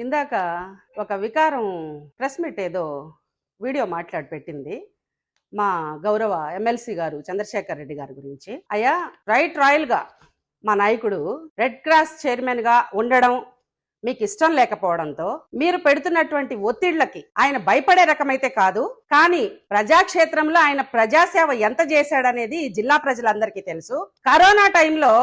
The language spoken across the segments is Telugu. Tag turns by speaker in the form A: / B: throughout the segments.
A: ఇందాక ఒక వికారం ప్రెస్ మీట్ ఏదో వీడియో మాట్లాడి పెట్టింది మా గౌరవ ఎమ్మెల్సీ గారు చంద్రశేఖర్ రెడ్డి గారి గురించి. అయ్యా, రాయల్గా మా నాయకుడు రెడ్ క్రాస్ చైర్మన్ గా ఉండడం మీకు ఇష్టం లేకపోవడంతో మీరు పెడుతున్నటువంటి ఒత్తిళ్లకి ఆయన భయపడే రకమైతే కాదు, కానీ ప్రజాక్షేత్రంలో ఆయన ప్రజాసేవ ఎంత చేశాడనేది జిల్లా ప్రజలందరికీ తెలుసు. కరోనా టైంలో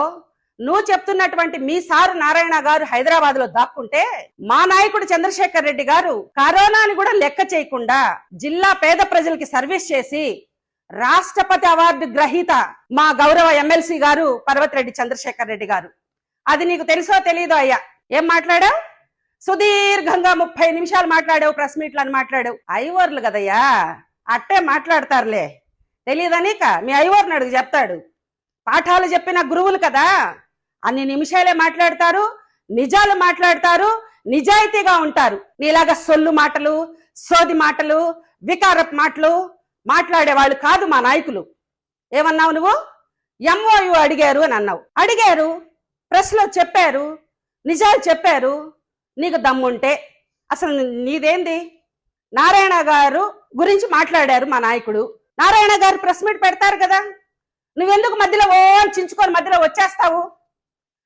A: నువ్వు చెప్తున్నటువంటి మీ సారు నారాయణ గారు హైదరాబాద్ లో దాక్కుంటే మా నాయకుడు చంద్రశేఖర్ రెడ్డి గారు కరోనాని కూడా లెక్క చేయకుండా జిల్లా పేద ప్రజలకి సర్వీస్ చేసి రాష్ట్రపతి అవార్డు గ్రహీత మా గౌరవ ఎమ్మెల్సీ గారు పర్వతిరెడ్డి చంద్రశేఖర్ రెడ్డి గారు. అది నీకు తెలుసో తెలీదో అయ్యా? ఏం మాట్లాడావు? సుదీర్ఘంగా 30 నిమిషాలు మాట్లాడావు, ప్రెస్ మీట్లు అని మాట్లాడావు. ఐవర్లు కదయ్యా, అట్టే మాట్లాడతారులే. తెలియదనిక మీ ఐవర్ని అడుగు, చెప్తాడు. పాఠాలు చెప్పిన గురువులు కదా, అన్ని నిమిషాలే మాట్లాడతారు, నిజాలు మాట్లాడతారు, నిజాయితీగా ఉంటారు. నీలాగా సొల్లు మాటలు, సోది మాటలు, వికారపు మాటలు మాట్లాడే వాళ్ళు కాదు మా నాయకులు. ఏమన్నావు నువ్వు? ఎంఓయు అడిగారు అని అన్నావు. అడిగారు, ప్రెస్ లో చెప్పారు, నిజాలు చెప్పారు. నీకు దమ్ముంటే అసలు నీదేంది? నారాయణ గారు గురించి మాట్లాడారు మా నాయకుడు. నారాయణ గారు ప్రెస్ మీట్ పెడతారు కదా, నువ్వెందుకు మధ్యలో చించుకొని మధ్యలో వచ్చేస్తావు?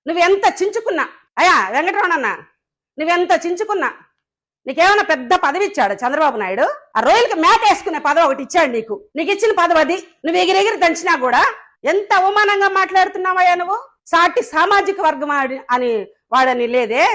A: నువ్వెంత చించుకున్నా అయ్యా వెంకటరమణ, నువ్వెంత చించుకున్నా నీకేమైనా పెద్ద పదవి ఇచ్చాడు చంద్రబాబు నాయుడు? ఆ రోయల్కి మ్యాట్ వేసుకునే పదవి ఒకటి ఇచ్చాడు నీకు ఇచ్చిన పదవి అది. నువ్వు ఎగిరెగిరి దంచినా కూడా ఎంత అవమానంగా మాట్లాడుతున్నావయ్యా నువ్వు. సాటి సామాజిక వర్గం అని వాడని లేదే,